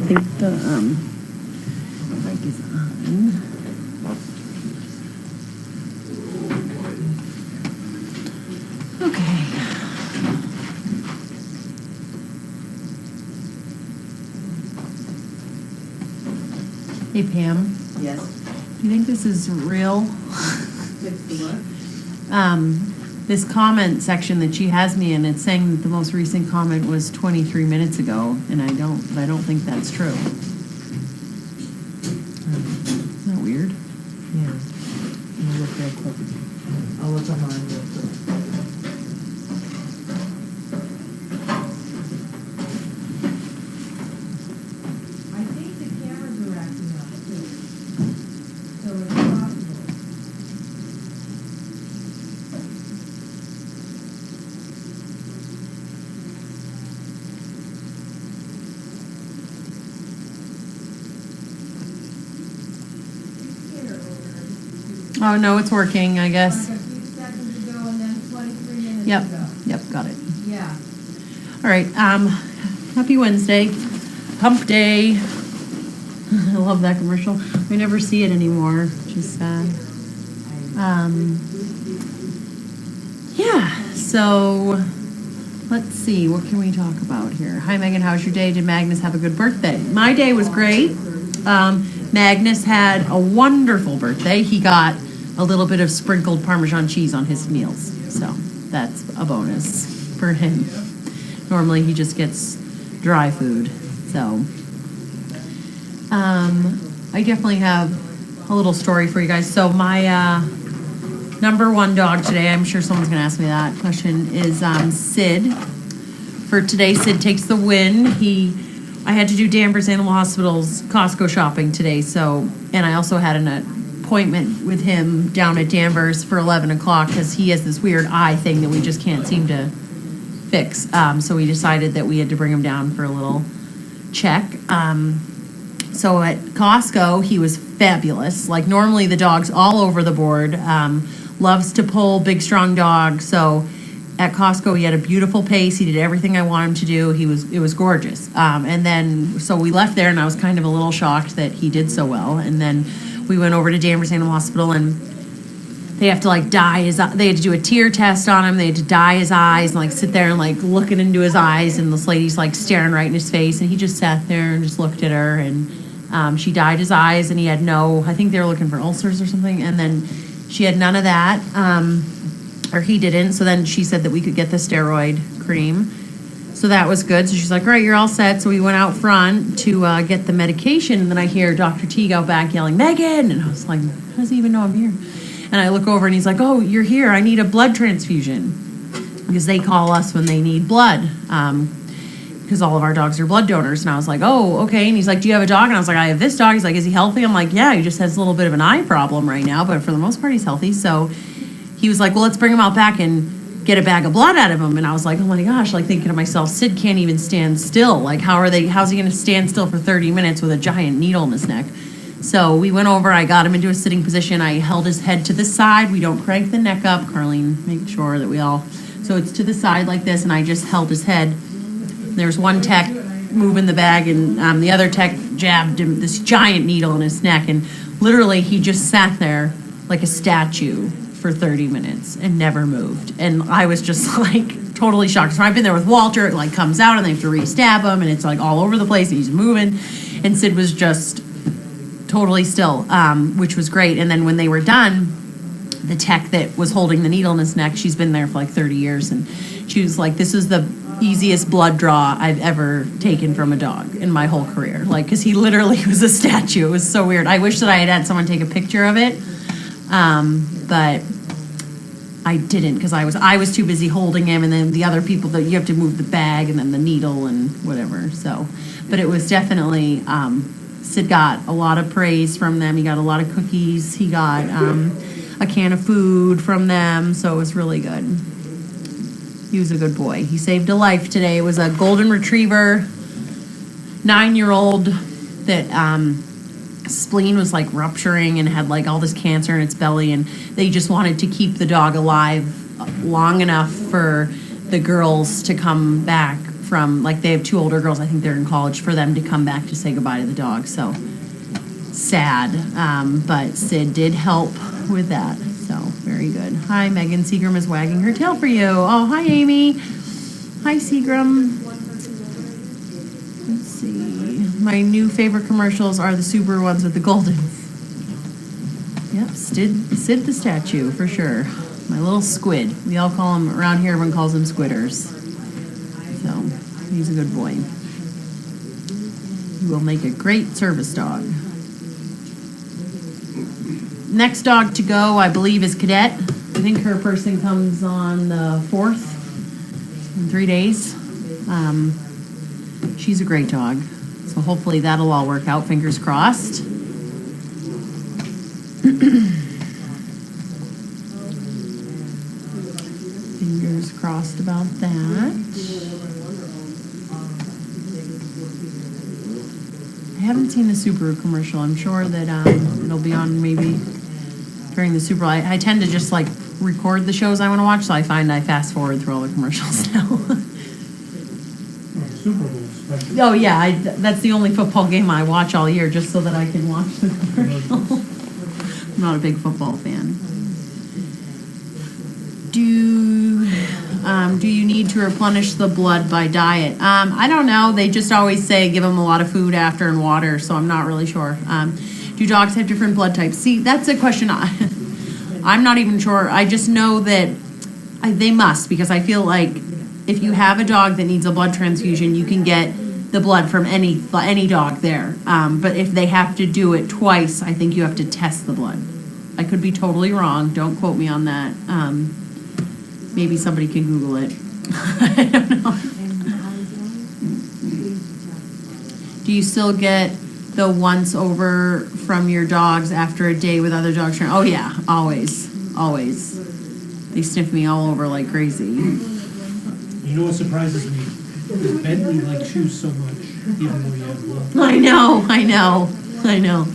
think the mic is on. Okay. Hey Pam. Yes. Do you think this is real? What? This comment section that she has me in, it's saying that the most recent comment was 23 minutes ago, and I don't think that's true. Isn't that weird? Yeah. Let me look real quick. I'll look on mine real quick. I think the cameras are acting up too. So it's possible. Oh, no, it's working, I guess. Like a few seconds ago and then 23 minutes Yep, ago. yep, got it. Yeah. All right, happy Wednesday, hump day. I love that commercial. We never see it anymore, which is sad. Yeah, so let's see, what can we talk about here? Hi Megan, how's your day? Did Magnus have a good birthday? My day was great. Magnus had a wonderful birthday. He got a little bit of sprinkled Parmesan cheese on his meals, so that's a bonus for him. Normally he just gets dry food, so I definitely have a little story for you guys. So my number one dog today, I'm sure someone's gonna ask me that question, is Sid. For today, Sid takes the win. I had to do Danvers Animal Hospital's Costco shopping today, and I also had an appointment with him down at Danvers for 11 o'clock because he has this weird eye thing that we just can't seem to fix. So we decided that we had to bring him down for a little check. So at Costco, he was fabulous. Like normally the dog's all over the board, loves to pull, big, strong dog. So at Costco, he had a beautiful pace. He did everything I wanted him to do. It was gorgeous. And then, so we left there and I was kind of a little shocked that he did so well. And then we went over to Danvers Animal Hospital and they have to like they had to do a tear test on him. They had to dye his eyes and like sit there and like looking into his eyes. And this lady's like staring right in his face. And he just sat there and just looked at her and she dyed his eyes and he had I think they were looking for ulcers or something. And then she had none of that. Or he didn't, so then she said that we could get the steroid cream. So that was good. So she's like, all right, you're all set. So we went out front to get the medication, and then I hear Dr. Teague out back yelling, Megan! And I was like, how does he even know I'm here? And I look over and he's like, oh, you're here. I need a blood transfusion. Because they call us when they need blood. Because all of our dogs are blood donors. And I was like, oh, okay. And he's like, do you have a dog? And I was like, I have this dog. He's like, is he healthy? I'm like, yeah, he just has a little bit of an eye problem right now, but for the most part, he's healthy. So he was like, well, let's bring him out back and get a bag of blood out of him. And I was like, oh my gosh, like thinking to myself, Sid can't even stand still. Like, how's he going to stand still for 30 minutes with a giant needle in his neck? So we went over, I got him into a sitting position. I held his head to the side. We don't crank the neck up. Carlene, make sure that so it's to the side like this. And I just held his head. There's one tech moving the bag and the other tech jabbed him this giant needle in his neck. And literally he just sat there like a statue for 30 minutes and never moved. And I was just like totally shocked. So I've been there with Walter, it like comes out and they have to re-stab him and it's like all over the place and he's moving. And Sid was just totally still, which was great. And then when they were done, the tech that was holding the needle in his neck, she's been there for like 30 years. And she was like, this is the easiest blood draw I've ever taken from a dog in my whole career. Like, because he literally was a statue. It was so weird. I wish that I had someone take a picture of it. But I didn't because I was too busy holding him, and then the other people that you have to move the bag and then the needle and whatever. So, but it was definitely Sid got a lot of praise from them. He got a lot of cookies. He got a can of food from them. So it was really good. He was a good boy. He saved a life today. It was a golden retriever, 9-year-old that spleen was like rupturing and had like all this cancer in its belly, and they just wanted to keep the dog alive long enough for the girls to come back from, like, they have 2 older girls, I think they're in college, for them to come back to say goodbye to the dog, so sad. But Sid did help with that, so very good. Hi, Megan Seagram is wagging her tail for you. Oh, hi, Amy. Hi, Seagram. Let's see. My new favorite commercials are the Subaru ones with the Goldens. Yep, Sid the statue, for sure. My little squid. We all call him, around here, everyone calls him squidders. So, he's a good boy. He will make a great service dog. Next dog to go, I believe, is Cadet. I think her person comes on the 4th, in 3 days. She's a great dog. So hopefully that'll all work out, fingers crossed. Fingers crossed about that. I haven't seen the Subaru commercial. I'm sure that it'll be on maybe during the Super Bowl. I tend to just like record the shows I want to watch, so I find I fast forward through all the commercials now. Super Bowl special. Oh yeah, that's the only football game I watch all year, just so that I can watch the commercial. I'm not a big football fan. Do you need to replenish the blood by diet? I don't know. They just always say give them a lot of food after and water, so I'm not really sure. Do dogs have different blood types? See, that's a question I'm not even sure. I just know that they must, because I feel like if you have a dog that needs a blood transfusion, you can get the blood from any dog there. But if they have to do it twice, I think you have to test the blood. I could be totally wrong. Don't quote me on that. Maybe somebody can Google it. I don't know. Do you still get the once over from your dogs after a day with other dogs? Oh yeah, always. They sniff me all over like crazy. You know what surprises me? Bentley likes you so much, even though you have blood. I know.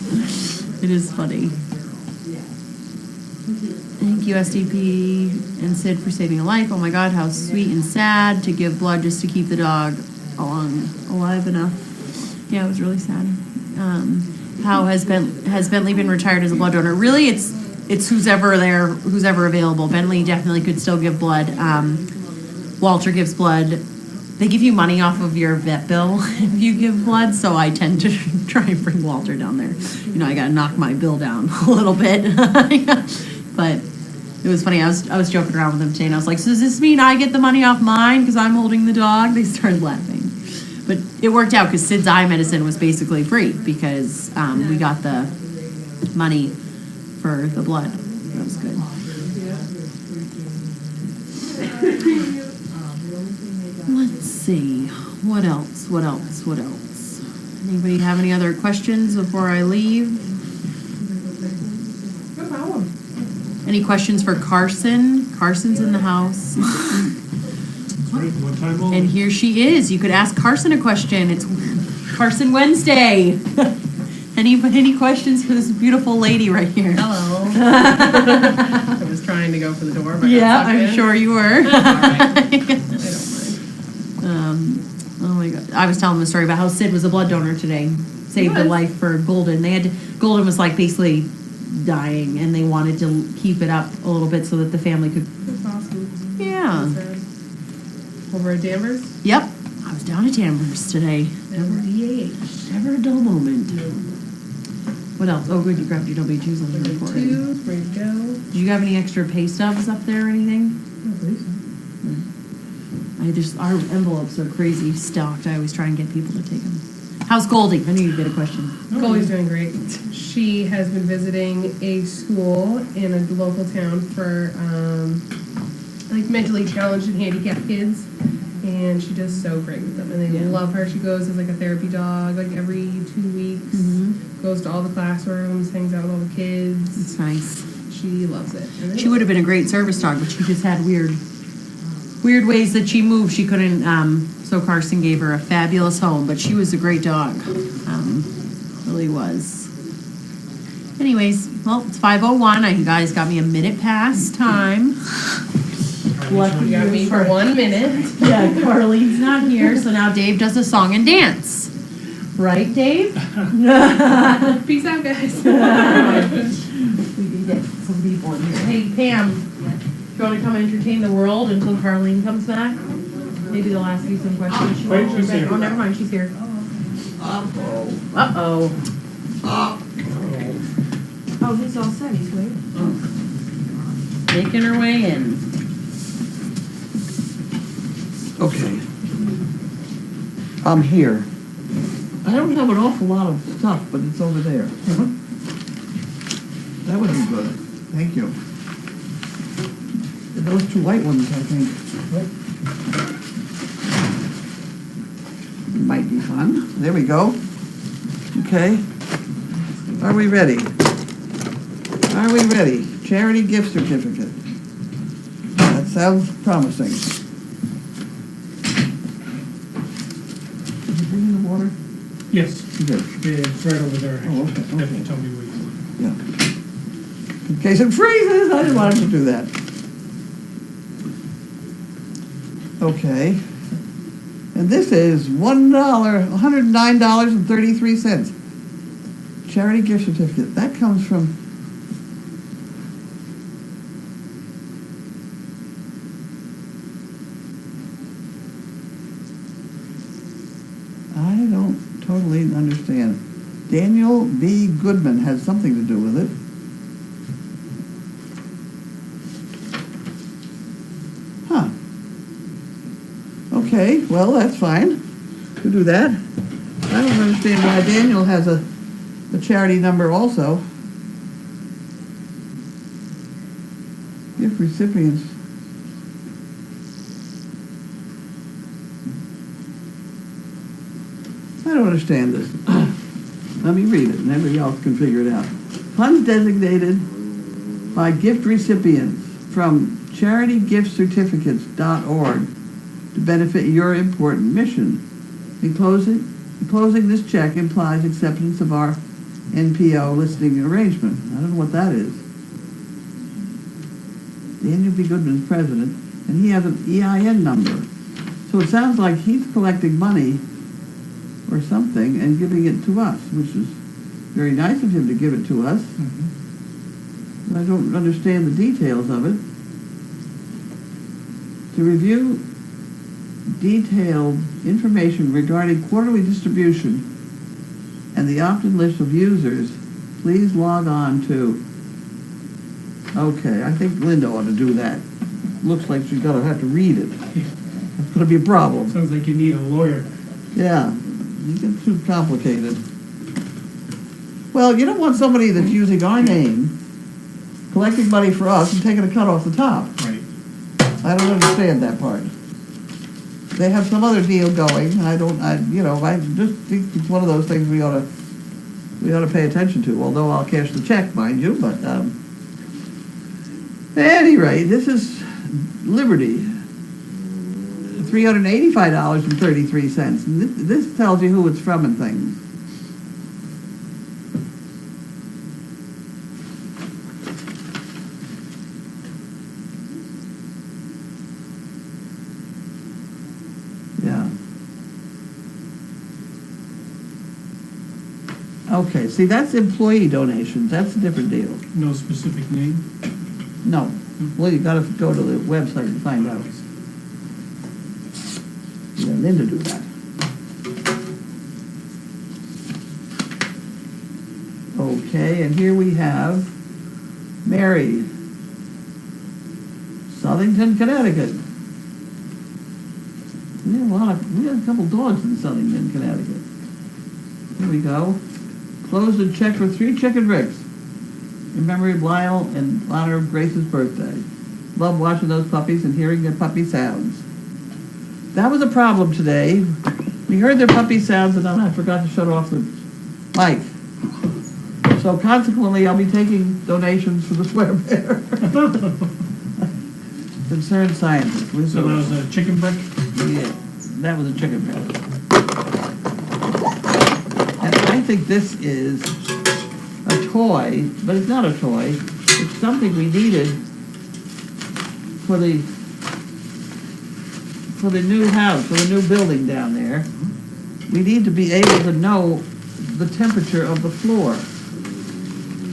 It is funny. Thank you, SDP and Sid, for saving a life. Oh my God, how sweet and sad to give blood just to keep the dog alive enough. Yeah, it was really sad. How has Bentley been retired as a blood donor? Really, it's who's ever there, who's ever available. Bentley definitely could still give blood. Walter gives blood. They give you money off of your vet bill if you give blood, so I tend to try and bring Walter down there. You know, I gotta knock my bill down a little bit. But it was funny. I was joking around with them today, and I was like, so does this mean I get the money off mine because I'm holding the dog? They started laughing. But it worked out because Sid's eye medicine was basically free because we got the money for the blood. That was good. Let's see. What else? Anybody have any other questions before I leave? No problem. Any questions for Carson? Carson's in the house. One time only. And here she is. You could ask Carson a question. It's Carson Wednesday. Any questions for this beautiful lady right here? Hello. I was trying to go for the door, but Yeah, got sucked I'm in. sure you were. All right. I don't mind. Oh my God. I was telling the story about how Sid was a blood donor today. Saved the life for Golden. Golden was like basically dying, and they wanted to keep it up a little bit so that the family could. That's awesome. Yeah. Over at Danvers? Yep. I was down at Danvers today. Never Never a dull moment. What else? Oh, good. You grabbed your W-2s on the report. Two, ready to go. Did you have any extra pay stubs up there or anything? I don't believe so. Our envelopes are crazy stocked. I always try and get people to take them. How's Goldie? I knew you'd get a question. Goldie's doing great. She has been visiting a school in a local town for like mentally challenged and handicapped kids, and she does so great with them, and they love her. She goes as like a therapy dog, like every 2 weeks. Goes to all the classrooms, hangs out with all the kids. It's nice. She loves it. She would have been a great service dog, but she just had weird ways that she moved. She couldn't. So Carson gave her a fabulous home, but she was a great dog. Really was. Anyways, well, it's 5:01. You guys got me a minute past time. Lucky You got me for 1 minute. Yeah, Carlene's not here, so now Dave does a song and dance. Right, Dave? Peace out, guys. We can get some people in here. Hey, Pam, you want to come entertain the world until Carlene comes back? Maybe they'll ask you some questions. She Wait, won't she's be back. here. Oh, never mind, she's here. Uh-oh. Oh, he's all set, he's waiting. Making her way in. Okay. I'm here. I don't have an awful lot of stuff, but it's over there. That would be good. Thank you. Those two white ones, I think. Might be fun. There we go. Okay. Are we ready? Are we ready? Charity gift certificate. That sounds promising. Did you bring in the water? Yes, You did. it's right over there. Oh, okay, Have okay. to tell me where you Yeah. In case it freezes, I didn't want him to do that. Okay. And this is $109.33. Charity gift certificate. That comes from. I don't totally understand. Daniel B. Goodman has something to do with it. Huh. Okay, well, that's fine. We'll do that. I don't understand why Daniel has a charity number also. Gift recipients. I don't understand this. Let me read it, and everybody else can figure it out. Funds designated by gift recipients from charitygiftcertificates.org to benefit your important mission. In closing this check implies acceptance of our NPO listing arrangement. I don't know what that is. Daniel B. Goodman's president, and he has an EIN number. So it sounds like he's collecting money or something and giving it to us, which is very nice of him to give it to us. Mm-hmm. I don't understand the details of it. To review detailed information regarding quarterly distribution and the opt-in list of users, please log on to. Okay, I think Linda ought to do that. Looks like she's gonna have to read it. That's gonna be a problem. Sounds like you need a lawyer. Yeah, you get too complicated. Well, you don't want somebody that's using our name, collecting money for us and taking a cut off the top. Right. I don't understand that part. They have some other deal going. I just think it's one of those things we ought to pay attention to. Although I'll cash the check, mind you. But at any rate, this is Liberty, $385.33. And this tells you who it's from and things. Yeah. Okay, see, that's employee donations. That's a different deal. No specific name? No. Well, you gotta go to the website and find out. Yeah, Linda do that. Okay, and here we have Mary, Southington, Connecticut. We have a couple dogs in Southington, Connecticut. Here we go. Closed a check for 3 chicken bricks in memory of Lyle and in honor of Grace's birthday. Love watching those puppies and hearing their puppy sounds. That was a problem today. We heard their puppy sounds and then I forgot to shut off the mic. So consequently, I'll be taking donations for the swear bear. Concerned scientist. So that was a chicken brick? Yeah, that was a chicken breast. And I think this is a toy, but it's not a toy. It's something we needed for the for the new house, for the new building down there, we need to be able to know the temperature of the floor.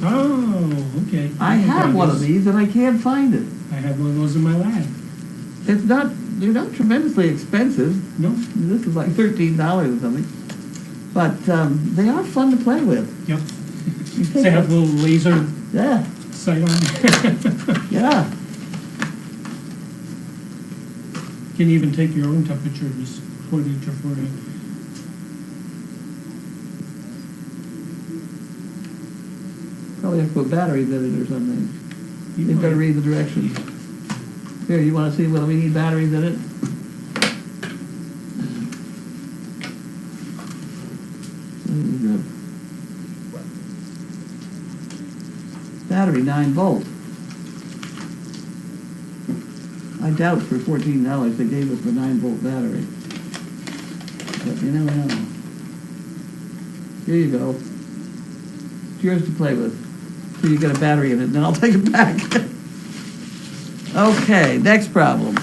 Oh, okay. I have one of these and I can't find it. I have one of those in my lab. It's not, they're not tremendously expensive. No? This is like $13 or something. But they are fun to play with. Yep. They have a little laser Yeah, sight on. yeah. Can even take your own temperature, just put it your forehead. Probably have to put batteries in it or something. You You've got to might. read the directions. Here, you want to see whether we need batteries in it? There you go. Battery 9 volt. I doubt for $14 they gave us the 9 volt battery. But you never know. Here you go. It's yours to play with. So you get a battery in it, and then I'll take it back. Okay, next problem.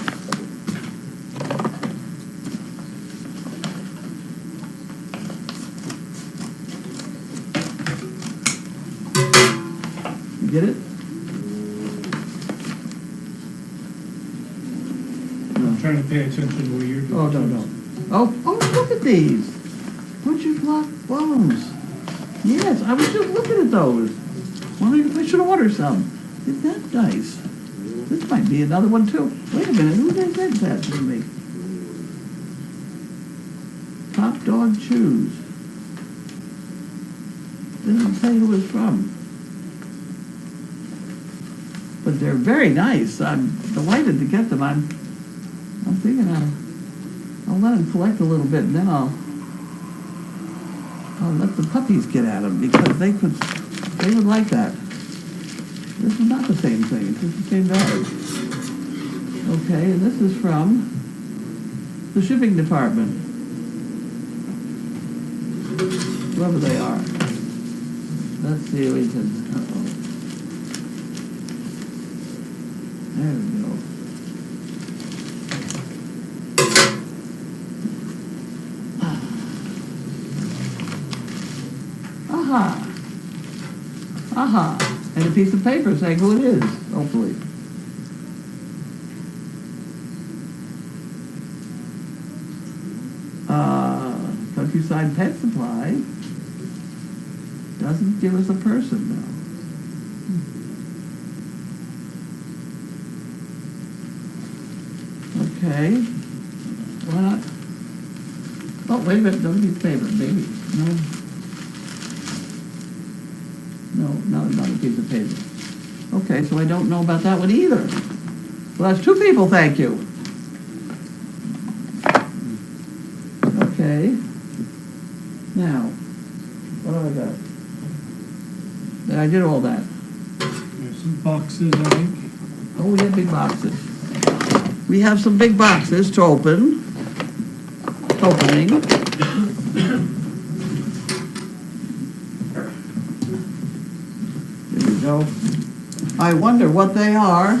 You get it? I'm trying to pay attention to what you're doing. Oh, no. Oh, look at these. Butcher block bones. Yes, I was just looking at those. Wondering if I should order some. Isn't that nice? This might be another one too. Wait a minute, who sent that to me? Top Dog Chews. Doesn't say who it's from. But they're very nice. I'm delighted to get them. I'm thinking I'll let them collect a little bit, and then I'll let the puppies get at them because they would like that. This is not the same thing. It's just the same dog. Okay, and this is from the shipping department. Whoever they are. Let's see if we can. Uh-oh. There we go. Aha. Aha. And a piece of paper saying who it is, hopefully. Countryside Pet Supply doesn't give us a person now. Okay. Why not? Oh, wait a minute, don't need paper, maybe. No, not a piece of paper. Okay, so I don't know about that one either. Well, that's two people, thank you. Okay. Now, what do I got? I did all that. There's some boxes, I think. Oh, we have big boxes. We have some big boxes to open. Opening. There we go. I wonder what they are.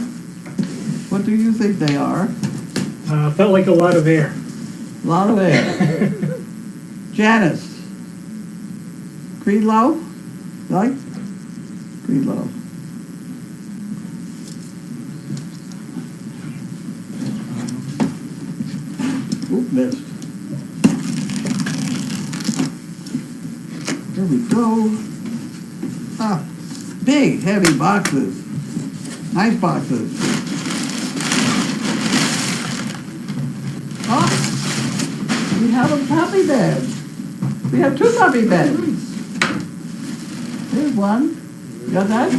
What do you think they are? Felt like a lot of air. A lot of air. Janice. Creedlow? Right? Creedlow. Oop, missed. There we go. Ah, big, heavy boxes. Nice boxes. Oh, we have a puppy bed. We have two puppy beds. There's one. You got that?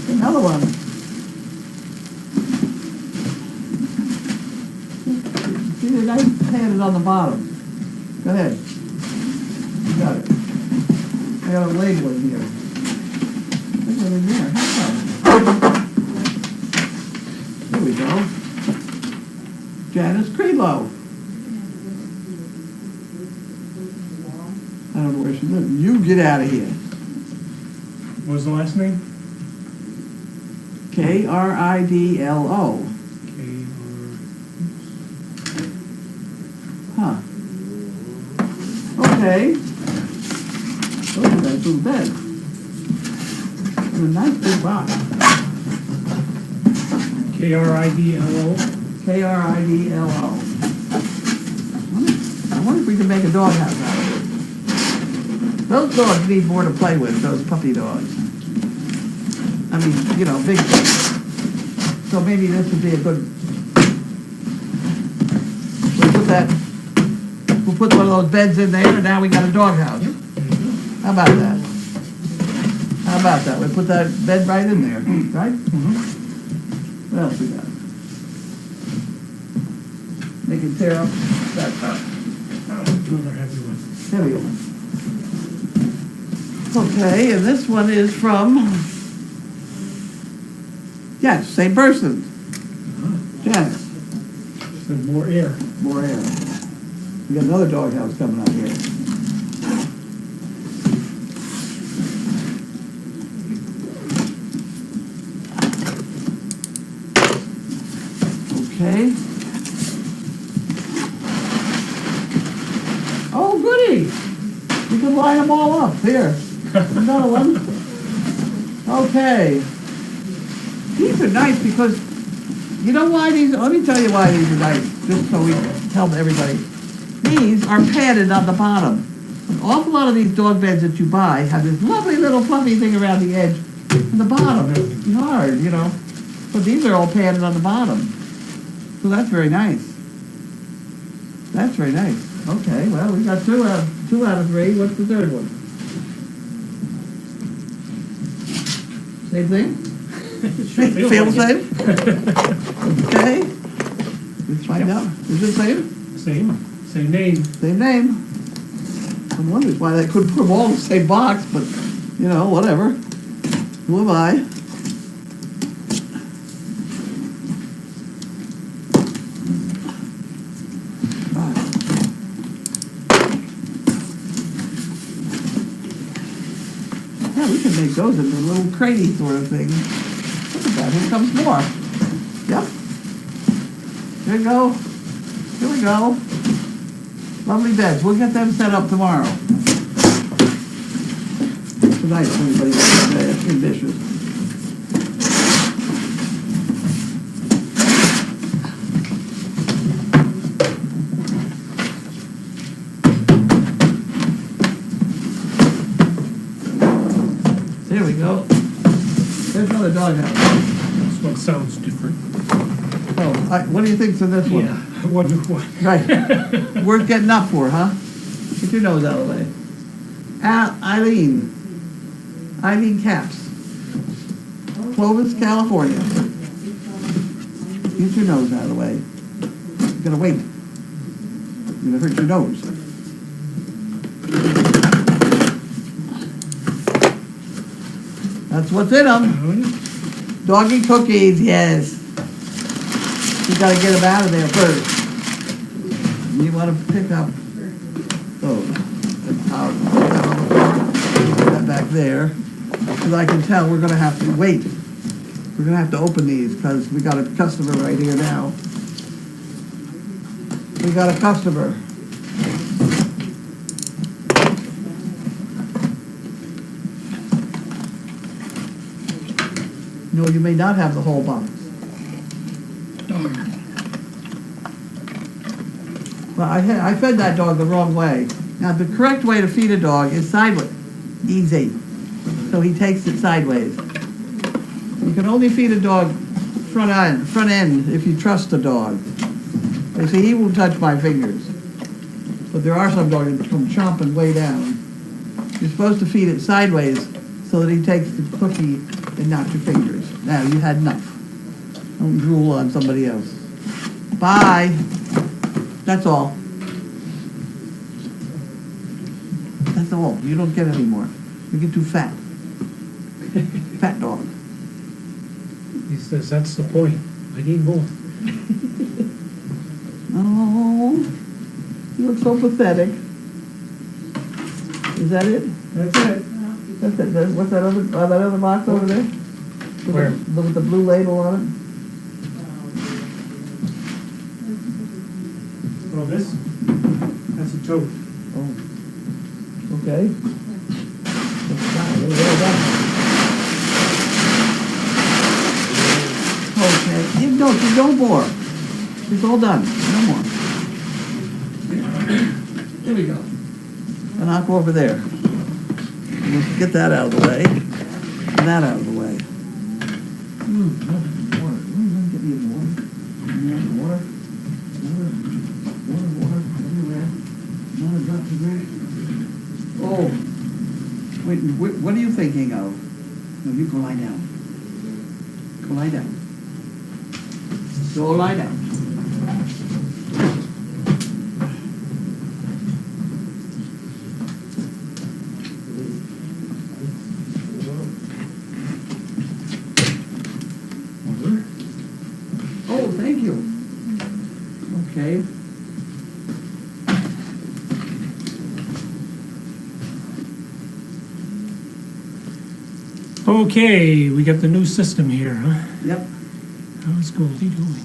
Another one. See the nice head is on the bottom. Go ahead. You got it. I got a label in here. There's one in there. How come? There we go. Janice Creedlow. I don't know where she lives. You get out of here. What was the last name? Kridlo. K-R... Okay. Oh, that's little bed. And a nice big box. KRIDLO. KRIDLO. I wonder if we can make a doghouse out of it. Those dogs need more to play with, those puppy dogs. I mean, you know, big dogs. So maybe this would be a good... We'll put one of those beds in there, and now we got a doghouse. How about that? How about that? We put that bed right in there, right? What else we got? Make it tear up that Another heavy one. heavy one. Okay, and this one is from, yes, same person. Janice. There's more air. More air. We got another doghouse coming up here. Okay. Oh, goody! We can line them all up. Here. Another one. Okay. These are nice because, you know why these, let me tell you why these are nice, just so we tell everybody. These are padded on the bottom. An awful lot of these dog beds that you buy have this lovely little fluffy thing around the edge. And the bottom is hard, you know. But these are all padded on the bottom. So that's very nice. That's very nice. Okay, well, we got two out of three. What's the third one? Same thing? Feel the same? Okay. Let's find out. Is it the same? Same name. Same name. I'm wondering why they couldn't put them all in the same box, but, you know, whatever. Who am I? Yeah, we can make those into little cratey sort of thing. Look at that, here comes more. Yep. Here we go. Here we go. Lovely beds. We'll get them set up tomorrow. Tonight, if anybody wants to ask me dishes. There we go. There's another doghouse. This one sounds different. Oh, what do you think's in this one? Yeah, I wonder what. Right. Worth getting up for, huh? Get your nose out of the way. Eileen Caps. Clovis, California. Get your nose out of the way. You gotta wait. You're gonna hurt your nose. That's what's in them. Doggy cookies, yes. You gotta get them out of there first. You wanna pick up, put that back there, because I can tell we're gonna have to wait. We're gonna have to open these, because we got a customer right here now. We got a customer. No, you may not have the whole box. Well, I fed that dog the wrong way. Now, the correct way to feed a dog is sideways. Easy. So he takes it sideways. You can only feed a dog front end if you trust the dog. You see, he won't touch my fingers. But there are some dogs that come chomping way down. You're supposed to feed it sideways so that he takes the cookie and not your fingers. Now, you had enough. Don't drool on somebody else. Bye. That's all. That's all. You don't get any more. You get too fat. Fat dog. He says, that's the point. I need more. Oh, you look so pathetic. Is that it? That's it. That's it. What's that other box over there? Where? With the blue label on it? Oh, this? That's a tote. Oh. Okay. That's fine. Well done. Okay, you don't more. It's all done, no more. There we go. And I'll go over there. Let's get that out of the way. And that out of the way. Water. Get me water. Water. Water. Everywhere. Not a drop of rain. Oh. Wait, what are you thinking of? No, you go lie down. Go lie down. Go lie down. Oh, thank you. Okay. Okay, we got the new system here, huh? Yep. How's Goldie doing?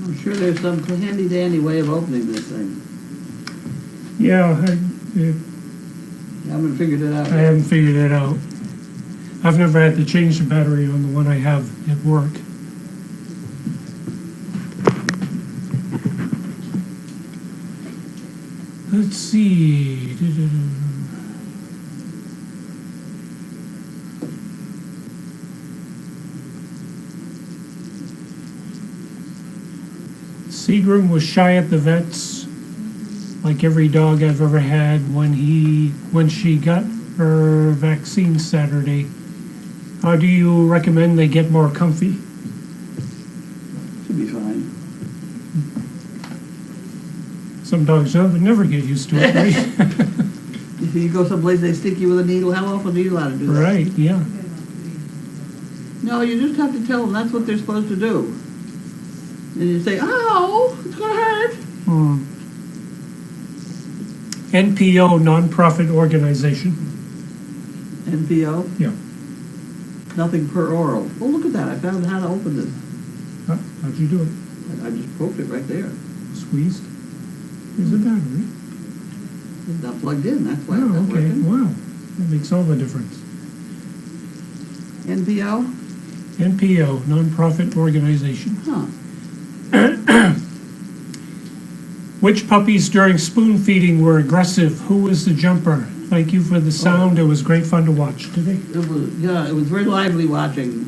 I'm sure there's some handy dandy way of opening this thing. Yeah, I haven't figured it out I yet. haven't figured it out. I've never had to change the battery on the one I have at work. Let's see. Seagram was shy at the vets, like every dog I've ever had when she got her vaccine Saturday. How do you recommend they get more comfy? Should be fine. Some dogs never get used to it, right? If you go someplace they stick you with a needle, how often are you allowed to do that? Right, yeah. No, you just have to tell them that's what they're supposed to do. And you say, ow, it's gonna hurt. NPO, nonprofit organization. NPO, Yeah. nothing per oral. Oh, look at that, I found how to open this. How'd you do it? I just poked it right there. Squeezed? There's a battery. It's not plugged in, that's why it's Oh, not okay. working. Wow. That makes all the difference. NPO? NPO, nonprofit organization. Huh. Which puppies during spoon feeding were aggressive? Who was the jumper? Thank you for the sound. It was great fun to watch today. It was very lively watching.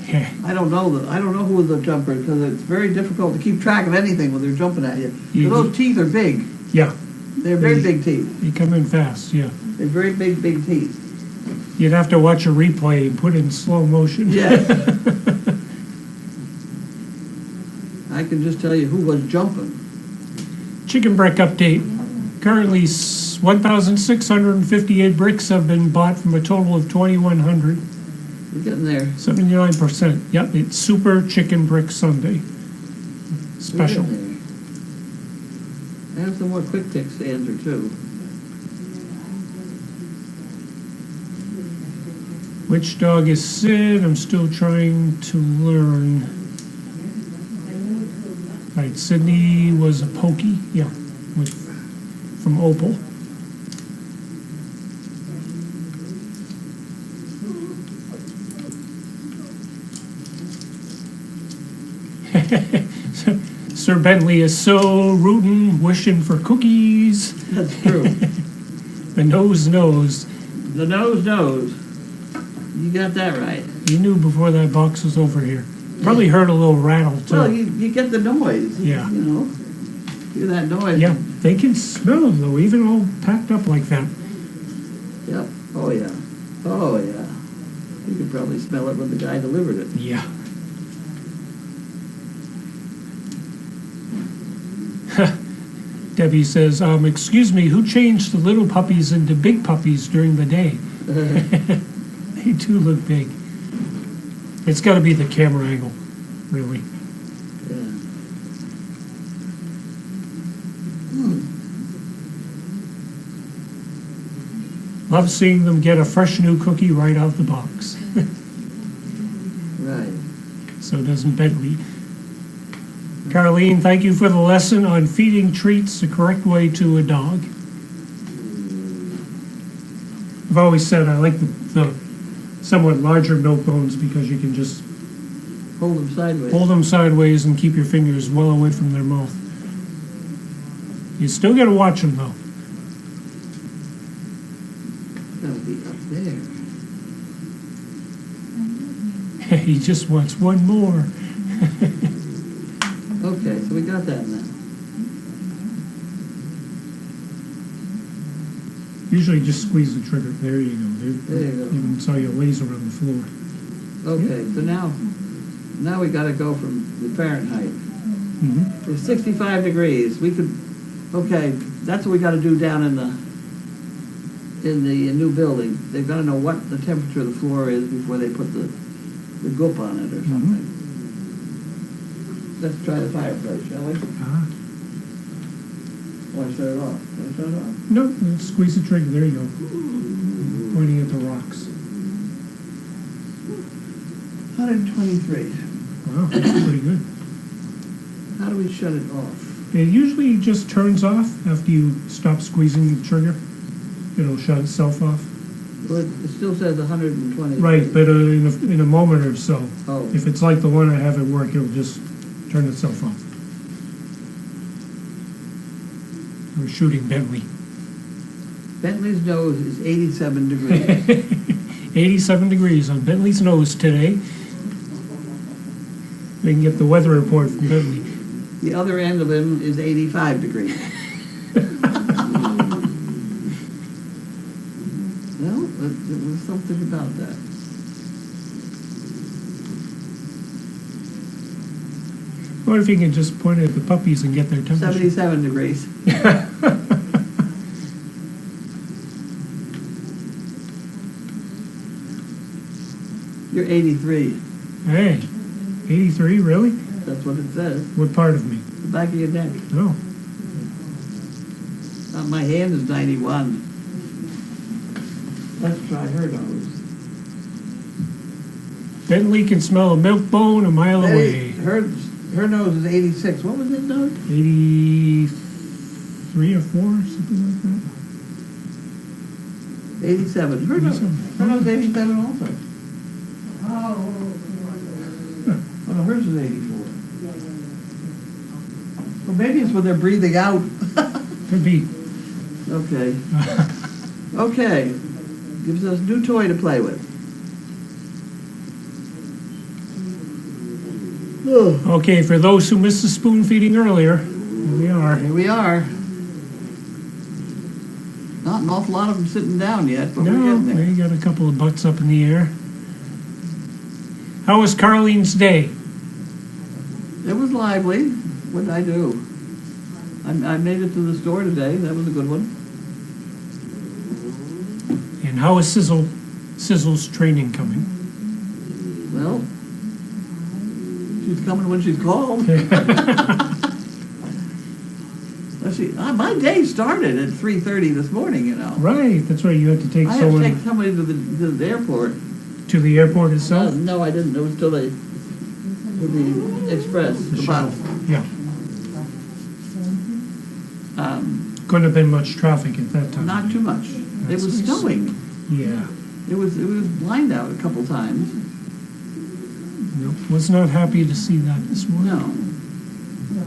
Yeah. I don't know who was the jumper because it's very difficult to keep track of anything when they're jumping at you. You- Those teeth are big. Yeah, They're very big teeth. they come in fast, yeah. They're very big teeth. You'd have to watch a replay and put it in slow motion. Yes. I can just tell you who was jumping. Chicken brick update. Currently, 1,658 bricks have been bought from a total of 2,100. We're getting there. 79%. Yep, it's Super Chicken Brick Sunday. Special. We're getting there. I have some more quick ticks to answer too. Which dog is Sid? I'm still trying to learn. Right, Sydney was a pokey, yeah, from Opal. Sir Bentley is so rootin', wishing for cookies. That's true. The nose knows. The nose knows. You got that right. He knew before that box was over here. Probably heard a little rattle too. Well, you get the noise. Yeah. You know, hear that noise. Yeah, they can smell them though, even all packed up like that. Yep. Oh yeah. Oh yeah. You could probably smell it when the guy delivered it. Yeah. Debbie says, excuse me, who changed the little puppies into big puppies during the day? They do look big. It's gotta be the camera angle, really. Yeah. Love seeing them get a fresh new cookie right out the box. Right. So doesn't Bentley. Carlene, thank you for the lesson on feeding treats the correct way to a dog. I've always said I like the somewhat larger milk bones because you can just Hold them sideways. hold them sideways and keep your fingers well away from their mouth. You still gotta watch them though. Gotta be up there. He just wants one more. Okay, so we got that now. Usually just squeeze the trigger. There you go. There you go. Even saw your laser on the floor. Okay, so now we gotta go from the Fahrenheit. Mm-hmm. It's 65 degrees. We could, okay, that's what we gotta do down in the new building. They've gotta know what the temperature of the floor is before they put the goop on it or something. Let's try the fireplace, shall we? Oh, I shut it off. Did I shut it off? No, squeeze the trigger. There you go. Pointing at the rocks. 123. Wow, that's pretty good. How do we shut it off? It usually just turns off after you stop squeezing the trigger. It'll shut itself off. Well, it still says 120. Right, but in a moment or so. Oh, If it's like the one I have at work, it'll just turn itself off. We're shooting Bentley. Bentley's nose is 87 degrees. 87 degrees on Bentley's nose today. We can get the weather report from Bentley. The other end of him is 85 degrees. Well, there was something about that. What if you can just point at the puppies and get their temperature? 77 degrees. You're 83. Hey, 83, really? That's what it says. What part of me? The back of your neck. Oh, My hand is 91. Let's try her nose. Bentley can smell a milk bone a mile away. Her nose is 86. What was it, Doug? 83 or 4, something like that. 87. Her nose is 87 also. Oh, no, hers is 84. Well, maybe it's when they're breathing out. Could be. Okay. Okay. Gives us a new toy to play with. Okay, for those who missed the spoon feeding earlier, here we are. Here we are. Not an awful lot of them sitting down yet, but we're No, getting there. we got a couple of butts up in the air. How was Carlene's day? It was lively. What did I do? I made it to the store today. That was a good one. And how is Sizzle's training coming? Well, she's coming when she's called. Let's see. My day started at 3:30 this morning, you know. Right, that's right. You had to take I had to someone take somebody to the airport. to the airport itself. No, I didn't. It was till the express, the bus. Yeah, couldn't have been much traffic at that time. Not too much. It That's was nice. snowing. Yeah, It was blind out a couple times. no, was not happy to see that this morning. No.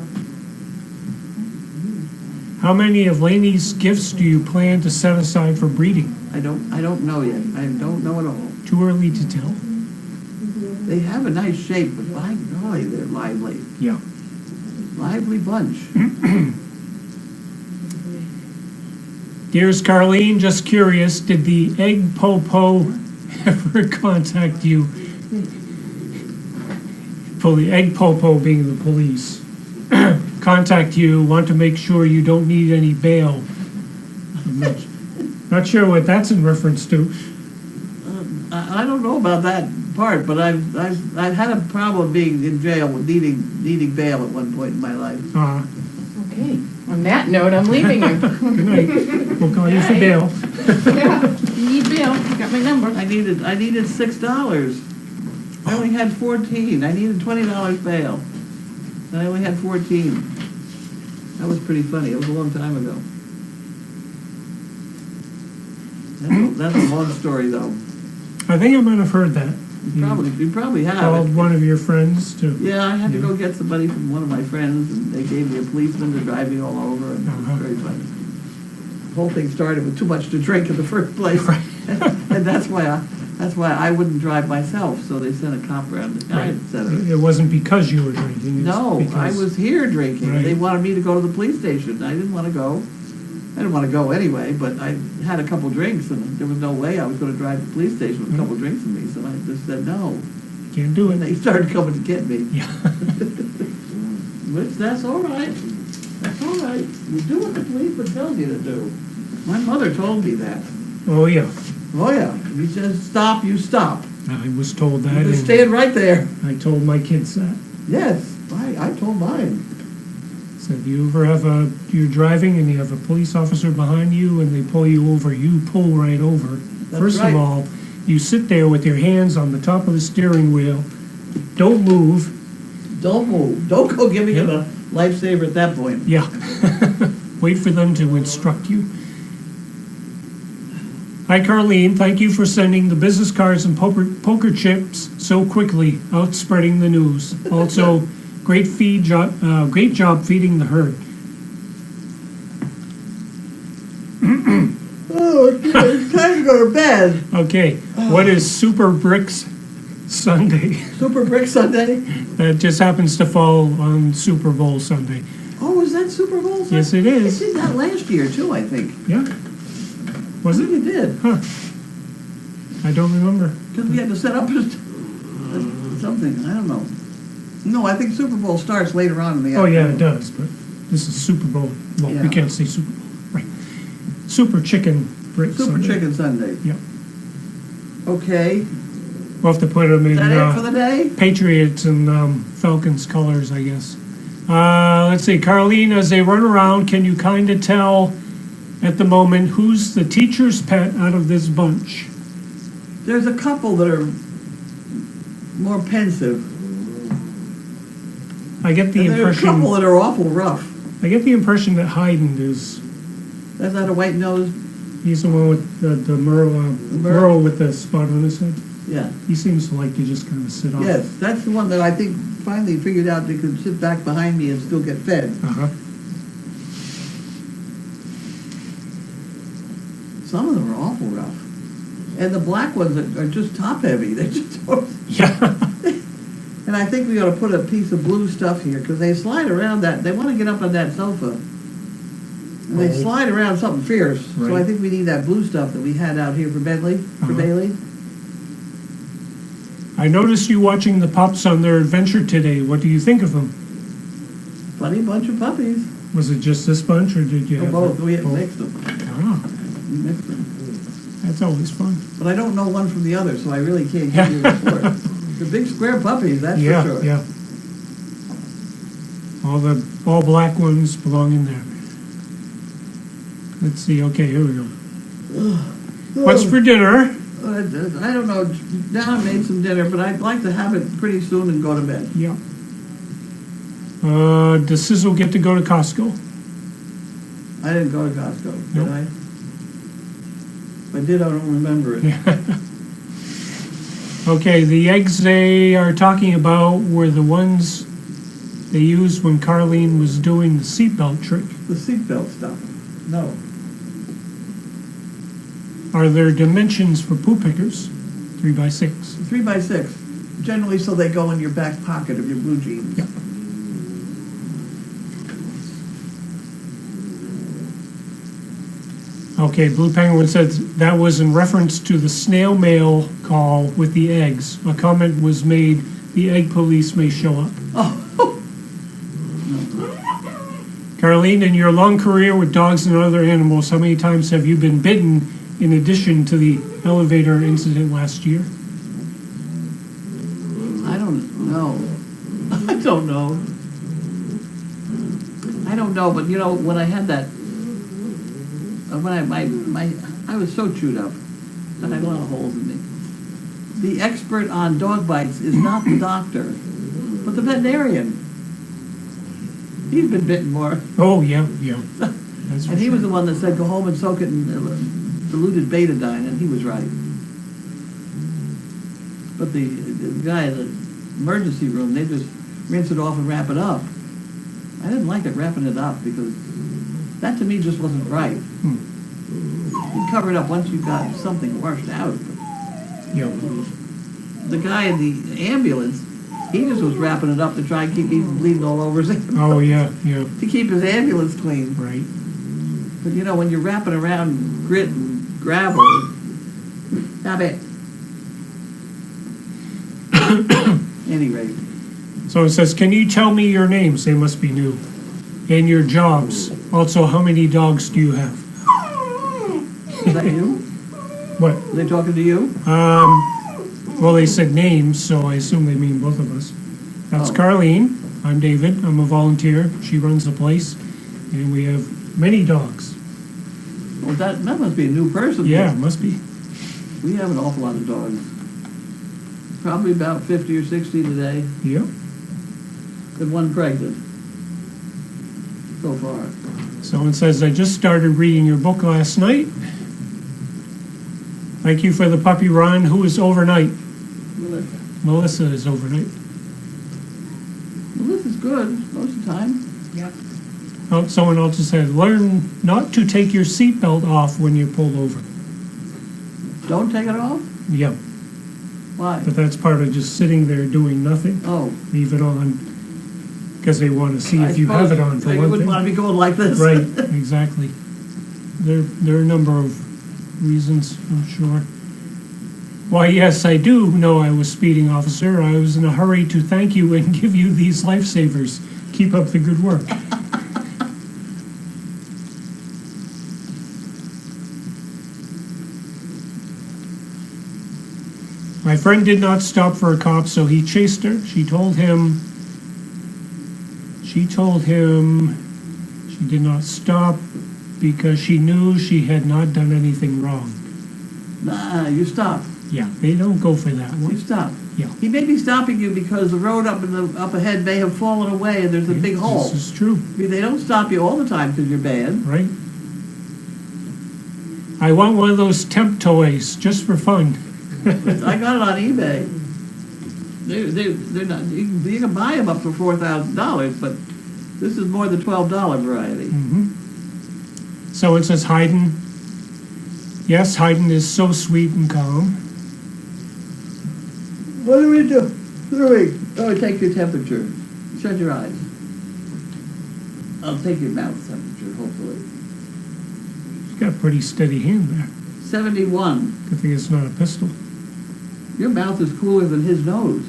How many of Laney's gifts do you plan to set aside for breeding? I don't know yet. I don't know at all. Too early to tell. They have a nice shape, but by golly, they're lively. Yeah. Lively bunch. Dearest Carlene, just curious, did the egg po-po ever contact you? The egg po-po being the police. contact you, want to make sure you don't need any bail. I'm not sure what that's in reference to. I don't know about that part, but I've had a problem being in jail with needing bail at one point in my life. Okay, on that note, I'm leaving you. Good night. We'll call you for bail. Yeah, you need bail, you got my number. I needed $6. I only had 14. I needed $20 bail. And I only had 14. That was pretty funny. It was a long time ago. That's a long story, though. I think I might have heard that. You probably have. Called one of your friends to. Yeah, I had to go get somebody from one of my friends, and they gave me a policeman to drive me all over, and it was very funny. The whole thing started with too much to drink in the first place, and that's why I wouldn't drive myself. So they sent a cop around to Right. instead of It wasn't because you were drinking. It's No, I because- was here drinking. Right. They wanted me to go to the police station. I didn't want to go. I didn't want to go anyway, but I had a couple drinks, and there was no way I was going to drive to the police station with a couple drinks in me. So I just said no. Can't do And it. they started coming to get me. Yeah. Which, that's all right. That's all right. You do what the policeman tells you to do. My mother told me that. Oh, yeah. Oh, yeah. If he says stop, you stop. I was told that. You And just stand right there. I told my kids that. Yes, I told mine. Said, you ever you're driving and you have a police officer behind you and they pull you over, you pull right over. First right. of all, you sit there with your hands on the top of the steering wheel. Don't move. Don't move. Don't go giving him a lifesaver at that point. Yeah. Wait for them to instruct you. Hi, Carlene. Thank you for sending the business cards and poker chips so quickly, out spreading the news. Also, great job feeding the herd. Oh, it's time to go to bed. Okay, what is Super Bricks Sunday? Super Brick Sunday? That just happens to fall on Super Bowl Sunday. Oh, is that Super Bowl Sunday? Yes, it I is. did that last year, too, I think. Yeah. Was I think it? you did. Huh. I don't remember. Because we had to set up something. I don't know. No, I think Super Bowl starts later on in the Oh, afternoon. yeah, it does, but this is Super Bowl. Well, Yeah. we can't say Super Bowl. Right. Super Chicken Bricks Super Sunday. Chicken Sunday. Yep. Okay. We'll have to put them in Is that it for the day? Patriots and Falcons colors, I guess. Let's see, Carlene, as they run around, can you kind of tell at the moment who's the teacher's pet out of this bunch? There's a couple that are more pensive. I get the And there are a couple impression. that are awful rough. I get the impression that Haydn is. That's not a white nose. He's the one with the Merle with the spot on his head. Yeah. He seems to like to just kind of sit off. Yes, that's the one that I think finally figured out they could sit back behind me and still get fed. Uh-huh. Some of them are awful rough. And the black ones are just top heavy. They just don't. Yeah. And I think we ought to put a piece of blue stuff here because they slide around that. They want to get up on that sofa. And they Oh. slide around something fierce. So Right. I think we need that blue stuff that we had out here for Bentley, for Uh-huh. Bailey. I noticed you watching the pups on their adventure today. What do you think of them? Funny bunch of puppies. Was it just this bunch, or did you Oh, have both. them? We had Both? mixed them. Ah, We mixed them. that's always fun. But I don't know one from the other, so I really can't Yeah. give you a report. The big square puppies, that's Yeah, for sure. yeah. All black ones belong in there. Let's see. Okay, here we go. What's for dinner? I don't know. Donna made some dinner, but I'd like to have it pretty soon and go to bed. Yeah. Does Sizzle get to go to Costco? I didn't go to Costco, Nope. did I? If I did, I don't remember it. Okay, the eggs they are talking about were the ones they used when Carlene was doing the seatbelt trick. The seatbelt stuff. No. Are there dimensions for poo pickers? 3 by 6. 3 by 6. Generally, so they go in your back pocket of your blue jeans. Yeah. Okay, Blue Penguin says that was in reference to the snail mail call with the eggs. A comment was made, the egg police may show up. Oh. Carlene, in your long career with dogs and other animals, how many times have you been bitten in addition to the elevator incident last year? I don't know. I don't know. I don't know, but you know, when I had that, I was so chewed up. I had a lot of holes in me. The expert on dog bites is not the doctor, but the veterinarian. He's been bitten more. Oh, yeah. That's for And he sure. was the one that said, go home and soak it in diluted betadine, and he was right. But the guy in the emergency room, they just rinse it off and wrap it up. I didn't like it wrapping it up because that to me just wasn't right. You cover it up once you got something washed out. Yeah. The guy in the ambulance, he just was wrapping it up to try and keep me from bleeding all over his Oh, yeah. to keep his ambulance clean. Right. But you know, when you're wrapping around grit and gravel, stop it. Any rate, So it says, can you tell me your names? They must be new. And your jobs. Also, how many dogs do you have? is that you? What? Are they talking to you? Well, they said names, so I assume they mean both of us. That's Oh. Carlene. I'm David. I'm a volunteer. She runs the place. And we have many dogs. Well, that must be a new person. Yeah, it must be. We have an awful lot of dogs. Probably about 50 or 60 today, Yep. and one pregnant. So far. Someone says, I just started reading your book last night. Thank you for the puppy run. Who is overnight? Melissa. Melissa is overnight. Melissa's good most of the time. Yep. Oh, someone also said, learn not to take your seatbelt off when you're pulled over. Don't take it off? Yep. Why? But that's part of just sitting there doing nothing. Oh. Leave it on because they want to see I if you have suppose it on for you one wouldn't thing. want to be going like this. Right, exactly. There are a number of reasons, I'm sure. Why, yes, I do know I was speeding, officer. I was in a hurry to thank you and give you these lifesavers. Keep up the good work. My friend did not stop for a cop, so he chased her. She told him she did not stop because she knew she had not done anything wrong. Nah, you stop. Yeah, they don't go for that You one. stop. Yeah. He may be stopping you because the road up ahead may have fallen away and there's a big hole. This is true, I mean, they don't stop you all the time because you're bad. right? I want one of those temp toys, just for fun. I got it on eBay. They're not. You can buy them up for $4,000, but this is more the $12 variety. So it says Hayden. Yes, Hayden is so sweet and calm. What do we do? Oh, take your temperature. Shut your eyes. I'll take your mouth temperature, hopefully. She's got a pretty steady hand there. 71. Good thing it's not a pistol. Your mouth is cooler than his nose. Is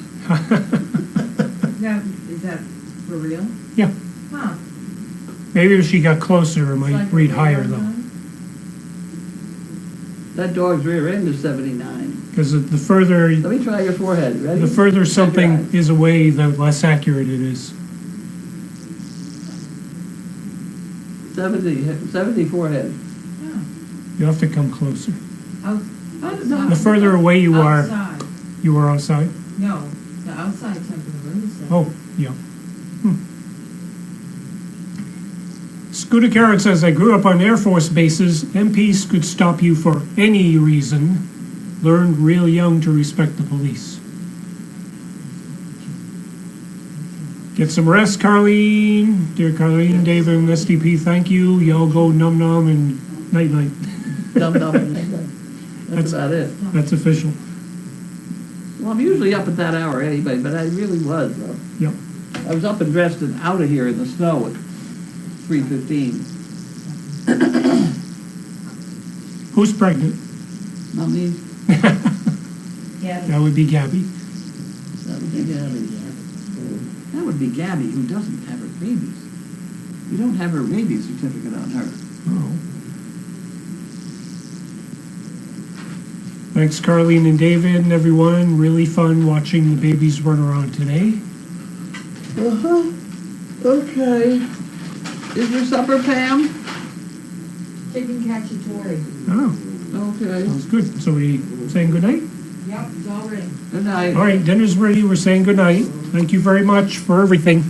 that for real? Yeah. Huh. Maybe if she got closer, it It's might like a read higher radar though. gun? That dog's rear end is 79. Because the further Let me try your forehead. Ready? the further Shut your something eyes. is away, the less accurate it is. 70 forehead. Yeah. You have to come closer. Outside. The further away you are, Outside. you are outside. No, the outside temperature is 70. Oh, yeah. Scooter Karen says, I grew up on Air Force bases. MPs could stop you for any reason. Learned real young to respect the police. Get some rest, Carlene. Dear Carlene, David, and SDP, thank you. Y'all go num-num and night-night. Dum dum. That's about it. That's official. Well, I'm usually up at that hour anyway, but I really was. Yep. I was up and dressed and out of here in the snow at 3:15. Who's pregnant? Not me. Yeah. That would be Gabby. That would be Gabby. That would be Gabby who doesn't have her babies. You don't have her rabies certificate on her. Oh. Thanks, Carlene and David and everyone. Really fun watching the babies run around today. Uh-huh. Okay. Is your supper, Pam? Chicken cacciatore. Oh, Okay. sounds good. So we saying good night? Yep, it's all ready. Good night. All right, dinner's ready. We're saying good night. Thank you very much for everything.